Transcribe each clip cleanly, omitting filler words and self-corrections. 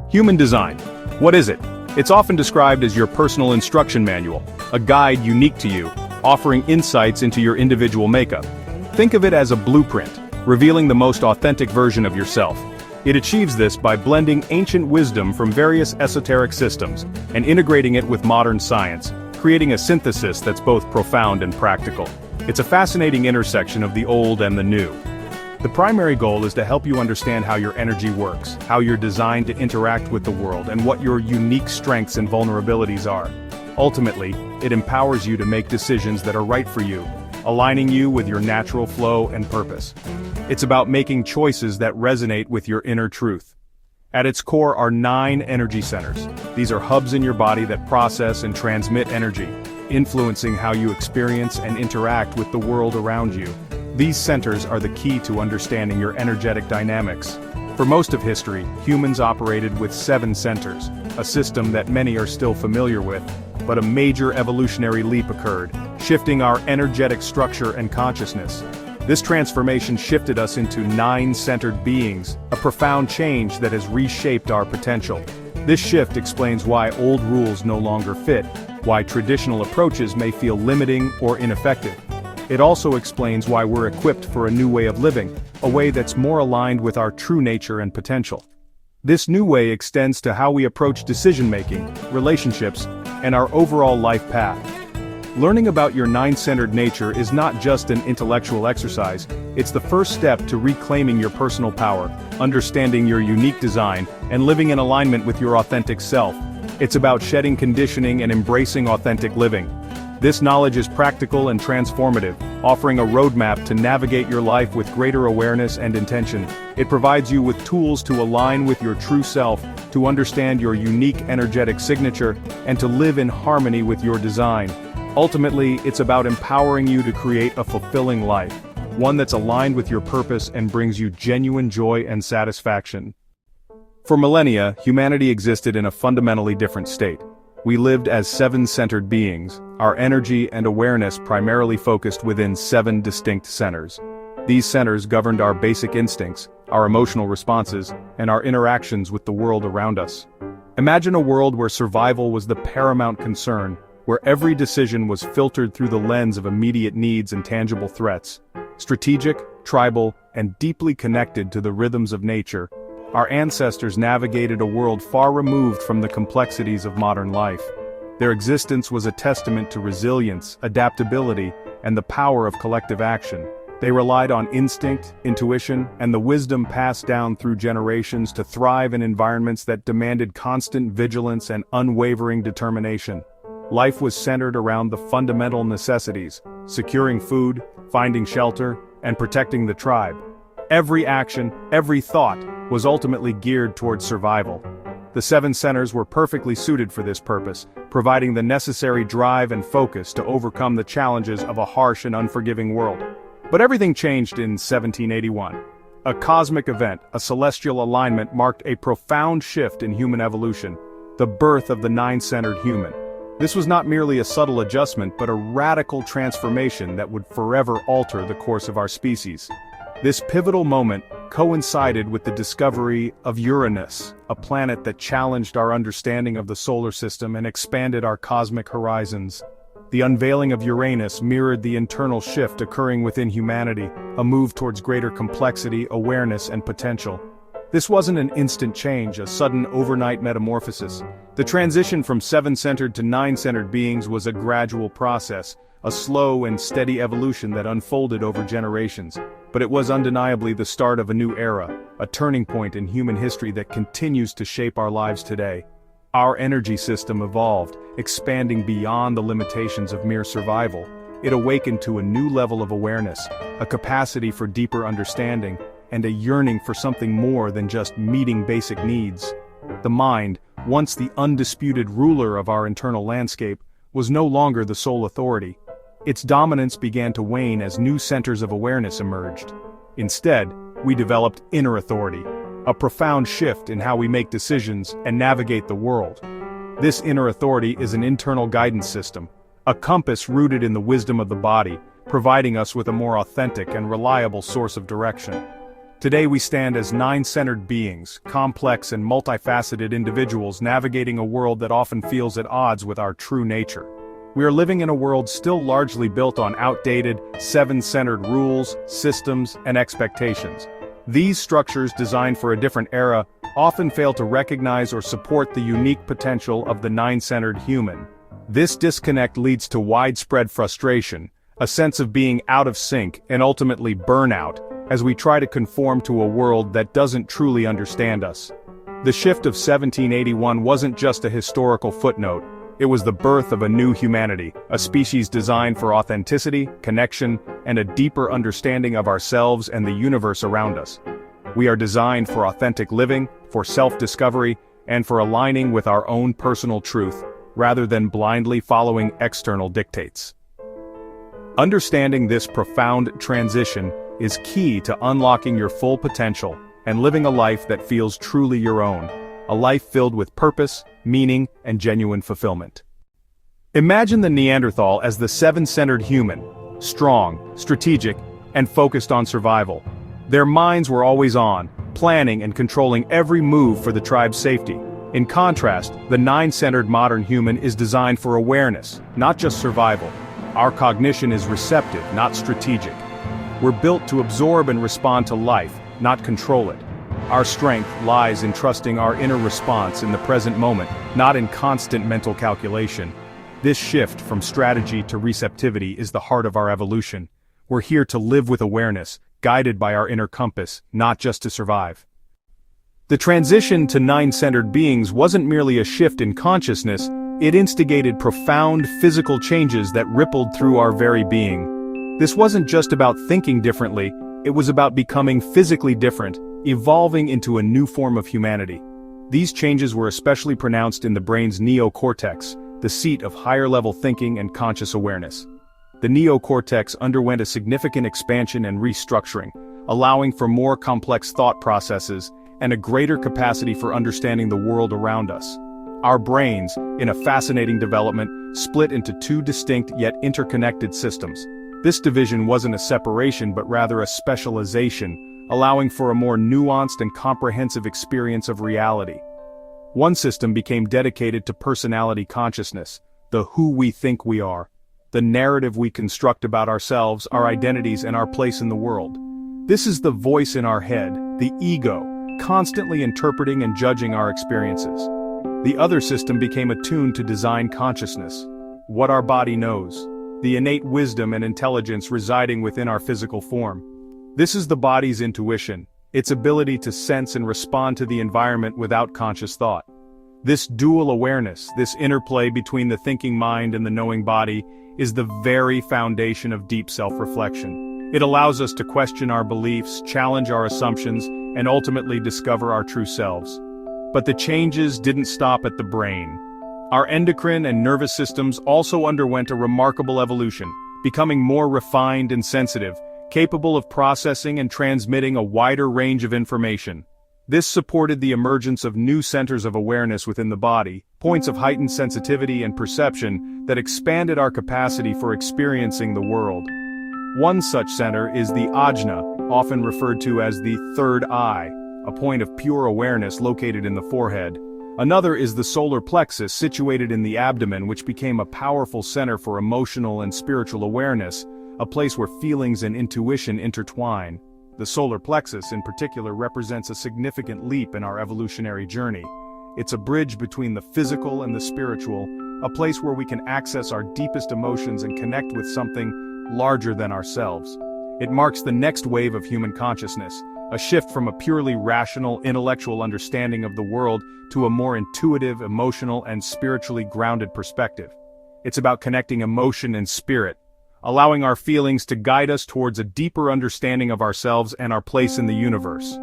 Human design. What is it? It's often described as your personal instruction manual, a guide unique to you, offering insights into your individual makeup. Think of it as a blueprint, revealing the most authentic version of yourself. It achieves this by blending ancient wisdom from various esoteric systems and integrating it with modern science, creating a synthesis that's both profound and practical. It's a fascinating intersection of the old and the new. The primary goal is to help you understand how your energy works, how you're designed to interact with the world, and what your unique strengths and vulnerabilities are. Ultimately, it empowers you to make decisions that are right for you, aligning you with your natural flow and purpose. It's about making choices that resonate with your inner truth. At its core are 9 energy centers. These are hubs in your body that process and transmit energy, influencing how you experience and interact with the world around you. These centers are the key to understanding your energetic dynamics. For most of history, humans operated with 7 centers, a system that many are still familiar with, but a major evolutionary leap occurred, shifting our energetic structure and consciousness. This transformation shifted us into 9-centered beings, a profound change that has reshaped our potential. This shift explains why old rules no longer fit, why traditional approaches may feel limiting or ineffective. It also explains why we're equipped for a new way of living, a way that's more aligned with our true nature and potential. This new way extends to how we approach decision-making, relationships, and our overall life path. Learning about your 9-centered nature is not just an intellectual exercise, it's the first step to reclaiming your personal power, understanding your unique design, and living in alignment with your authentic self. It's about shedding conditioning and embracing authentic living. This knowledge is practical and transformative, offering a roadmap to navigate your life with greater awareness and intention. It provides you with tools to align with your true self, to understand your unique energetic signature, and to live in harmony with your design. Ultimately, it's about empowering you to create a fulfilling life, one that's aligned with your purpose and brings you genuine joy and satisfaction. For millennia, humanity existed in a fundamentally different state. We lived as 7-centered beings, our energy and awareness primarily focused within 7 distinct centers. These centers governed our basic instincts, our emotional responses, and our interactions with the world around us. Imagine a world where survival was the paramount concern, where every decision was filtered through the lens of immediate needs and tangible threats. Strategic, tribal, and deeply connected to the rhythms of nature, our ancestors navigated a world far removed from the complexities of modern life. Their existence was a testament to resilience, adaptability, and the power of collective action. They relied on instinct, intuition, and the wisdom passed down through generations to thrive in environments that demanded constant vigilance and unwavering determination. Life was centered around the fundamental necessities: securing food, finding shelter, and protecting the tribe. Every action, every thought, was ultimately geared towards survival. The 7 centers were perfectly suited for this purpose, providing the necessary drive and focus to overcome the challenges of a harsh and unforgiving world. But everything changed in 1781. A cosmic event, a celestial alignment, marked a profound shift in human evolution, the birth of the 9-centered human. This was not merely a subtle adjustment but a radical transformation that would forever alter the course of our species. This pivotal moment coincided with the discovery of Uranus, a planet that challenged our understanding of the solar system and expanded our cosmic horizons. The unveiling of Uranus mirrored the internal shift occurring within humanity, a move towards greater complexity, awareness, and potential. This wasn't an instant change, a sudden overnight metamorphosis. The transition from 7-centered to 9-centered beings was a gradual process, a slow and steady evolution that unfolded over generations. But it was undeniably the start of a new era, a turning point in human history that continues to shape our lives today. Our energy system evolved, expanding beyond the limitations of mere survival. It awakened to a new level of awareness, a capacity for deeper understanding, and a yearning for something more than just meeting basic needs. The mind, once the undisputed ruler of our internal landscape, was no longer the sole authority. Its dominance began to wane as new centers of awareness emerged. Instead, we developed inner authority, a profound shift in how we make decisions and navigate the world. This inner authority is an internal guidance system, a compass rooted in the wisdom of the body, providing us with a more authentic and reliable source of direction. Today we stand as nine-centered beings, complex and multifaceted individuals navigating a world that often feels at odds with our true nature. We are living in a world still largely built on outdated, seven-centered rules, systems, and expectations. These structures designed for a different era often fail to recognize or support the unique potential of the nine-centered human. This disconnect leads to widespread frustration, a sense of being out of sync, and ultimately burnout, as we try to conform to a world that doesn't truly understand us. The shift of 1781 wasn't just a historical footnote, it was the birth of a new humanity, a species designed for authenticity, connection, and a deeper understanding of ourselves and the universe around us. We are designed for authentic living, for self-discovery, and for aligning with our own personal truth, rather than blindly following external dictates. Understanding this profound transition is key to unlocking your full potential and living a life that feels truly your own, a life filled with purpose, meaning, and genuine fulfillment. Imagine the Neanderthal as the seven-centered human, strong, strategic, and focused on survival. Their minds were always on, planning and controlling every move for the tribe's safety. In contrast, the nine-centered modern human is designed for awareness, not just survival. Our cognition is receptive, not strategic. We're built to absorb and respond to life, not control it. Our strength lies in trusting our inner response in the present moment, not in constant mental calculation. This shift from strategy to receptivity is the heart of our evolution. We're here to live with awareness, guided by our inner compass, not just to survive. The transition to nine-centered beings wasn't merely a shift in consciousness, it instigated profound physical changes that rippled through our very being. This wasn't just about thinking differently, it was about becoming physically different, evolving into a new form of humanity. These changes were especially pronounced in the brain's neocortex, the seat of higher-level thinking and conscious awareness. The neocortex underwent a significant expansion and restructuring, allowing for more complex thought processes and a greater capacity for understanding the world around us. Our brains, in a fascinating development, split into two distinct yet interconnected systems. This division wasn't a separation but rather a specialization, allowing for a more nuanced and comprehensive experience of reality. One system became dedicated to personality consciousness, the who we think we are, the narrative we construct about ourselves, our identities, and our place in the world. This is the voice in our head, the ego, constantly interpreting and judging our experiences. The other system became attuned to design consciousness, what our body knows, the innate wisdom and intelligence residing within our physical form. This is the body's intuition, its ability to sense and respond to the environment without conscious thought. This dual awareness, this interplay between the thinking mind and the knowing body, is the very foundation of deep self-reflection. It allows us to question our beliefs, challenge our assumptions, and ultimately discover our true selves. But the changes didn't stop at the brain. Our endocrine and nervous systems also underwent a remarkable evolution, becoming more refined and sensitive, capable of processing and transmitting a wider range of information. This supported the emergence of new centers of awareness within the body, points of heightened sensitivity and perception that expanded our capacity for experiencing the world. One such center is the ajna, often referred to as the third eye, a point of pure awareness located in the forehead. Another is the solar plexus situated in the abdomen, which became a powerful center for emotional and spiritual awareness, a place where feelings and intuition intertwine. The solar plexus in particular represents a significant leap in our evolutionary journey. It's a bridge between the physical and the spiritual, a place where we can access our deepest emotions and connect with something larger than ourselves. It marks the next wave of human consciousness, a shift from a purely rational, intellectual understanding of the world to a more intuitive, emotional, and spiritually grounded perspective. It's about connecting emotion and spirit, allowing our feelings to guide us towards a deeper understanding of ourselves and our place in the universe.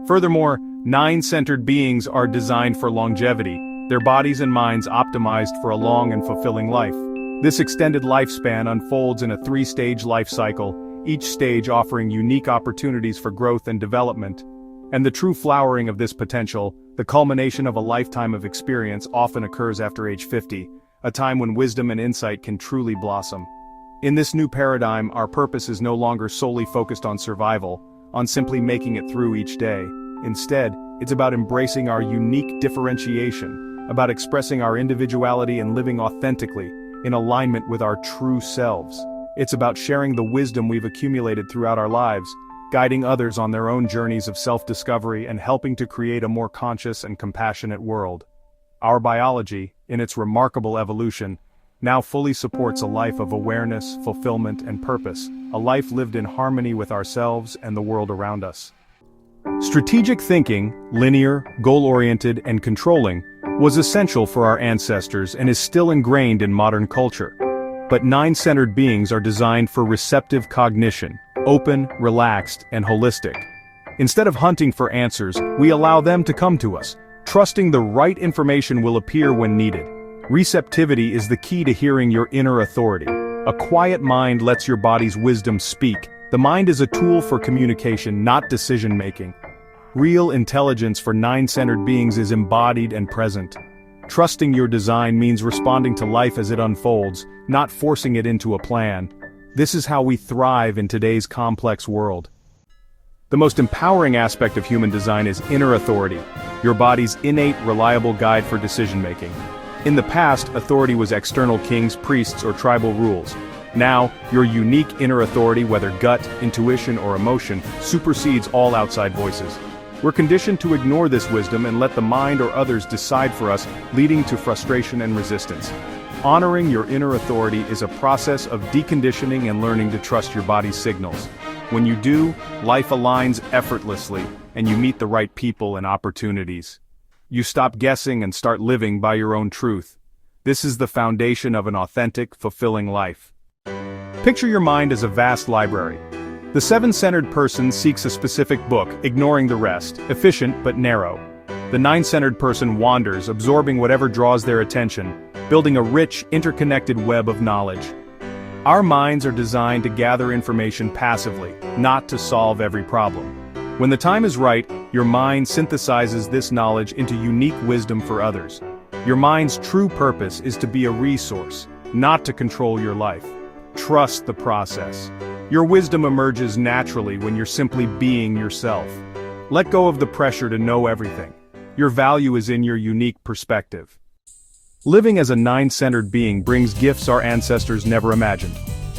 Furthermore, nine-centered beings are designed for longevity, their bodies and minds optimized for a long and fulfilling life. This extended lifespan unfolds in a three-stage life cycle, each stage offering unique opportunities for growth and development. And the true flowering of this potential, the culmination of a lifetime of experience, often occurs after age 50, a time when wisdom and insight can truly blossom. In this new paradigm, our purpose is no longer solely focused on survival, on simply making it through each day. Instead, it's about embracing our unique differentiation, about expressing our individuality and living authentically, in alignment with our true selves. It's about sharing the wisdom we've accumulated throughout our lives, guiding others on their own journeys of self-discovery and helping to create a more conscious and compassionate world. Our biology, in its remarkable evolution, now fully supports a life of awareness, fulfillment, and purpose, a life lived in harmony with ourselves and the world around us. Strategic thinking, linear, goal-oriented, and controlling, was essential for our ancestors and is still ingrained in modern culture. But nine-centered beings are designed for receptive cognition, open, relaxed, and holistic. Instead of hunting for answers, we allow them to come to us, trusting the right information will appear when needed. Receptivity is the key to hearing your inner authority. A quiet mind lets your body's wisdom speak. The mind is a tool for communication, not decision-making. Real intelligence for nine-centered beings is embodied and present. Trusting your design means responding to life as it unfolds, not forcing it into a plan. This is how we thrive in today's complex world. The most empowering aspect of human design is inner authority, your body's innate, reliable guide for decision-making. In the past, authority was external kings, priests, or tribal rules. Now, your unique inner authority, whether gut, intuition, or emotion, supersedes all outside voices. We're conditioned to ignore this wisdom and let the mind or others decide for us, leading to frustration and resistance. Honoring your inner authority is a process of deconditioning and learning to trust your body's signals. When you do, life aligns effortlessly, and you meet the right people and opportunities. You stop guessing and start living by your own truth. This is the foundation of an authentic, fulfilling life. Picture your mind as a vast library. The seven-centered person seeks a specific book, ignoring the rest, efficient but narrow. The nine-centered person wanders, absorbing whatever draws their attention, building a rich, interconnected web of knowledge. Our minds are designed to gather information passively, not to solve every problem. When the time is right, your mind synthesizes this knowledge into unique wisdom for others. Your mind's true purpose is to be a resource, not to control your life. Trust the process. Your wisdom emerges naturally when you're simply being yourself. Let go of the pressure to know everything. Your value is in your unique perspective. Living as a nine-centered being brings gifts our ancestors never imagined.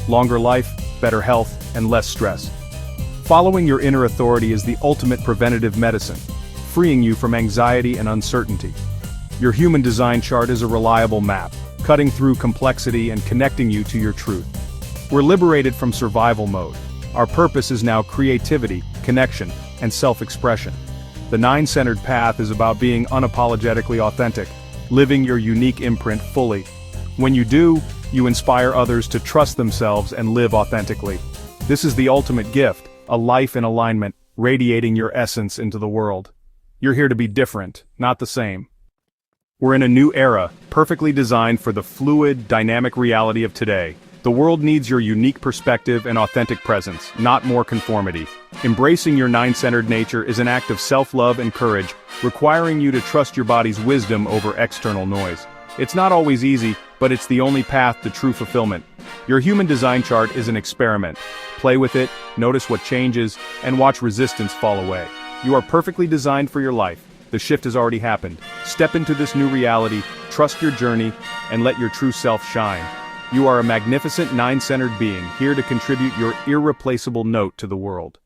Longer life, better health, and less stress. Following your inner authority is the ultimate preventative medicine, freeing you from anxiety and uncertainty. Your human design chart is a reliable map, cutting through complexity and connecting you to your truth. We're liberated from survival mode. Our purpose is now creativity, connection, and self-expression. The nine-centered path is about being unapologetically authentic, living your unique imprint fully. When you do, you inspire others to trust themselves and live authentically. This is the ultimate gift, a life in alignment, radiating your essence into the world. You're here to be different, not the same. We're in a new era, perfectly designed for the fluid, dynamic reality of today. The world needs your unique perspective and authentic presence, not more conformity. Embracing your nine-centered nature is an act of self-love and courage, requiring you to trust your body's wisdom over external noise. It's not always easy, but it's the only path to true fulfillment. Your human design chart is an experiment. Play with it, notice what changes, and watch resistance fall away. You are perfectly designed for your life. The shift has already happened. Step into this new reality, trust your journey, and let your true self shine. You are a magnificent nine-centered being, here to contribute your irreplaceable note to the world.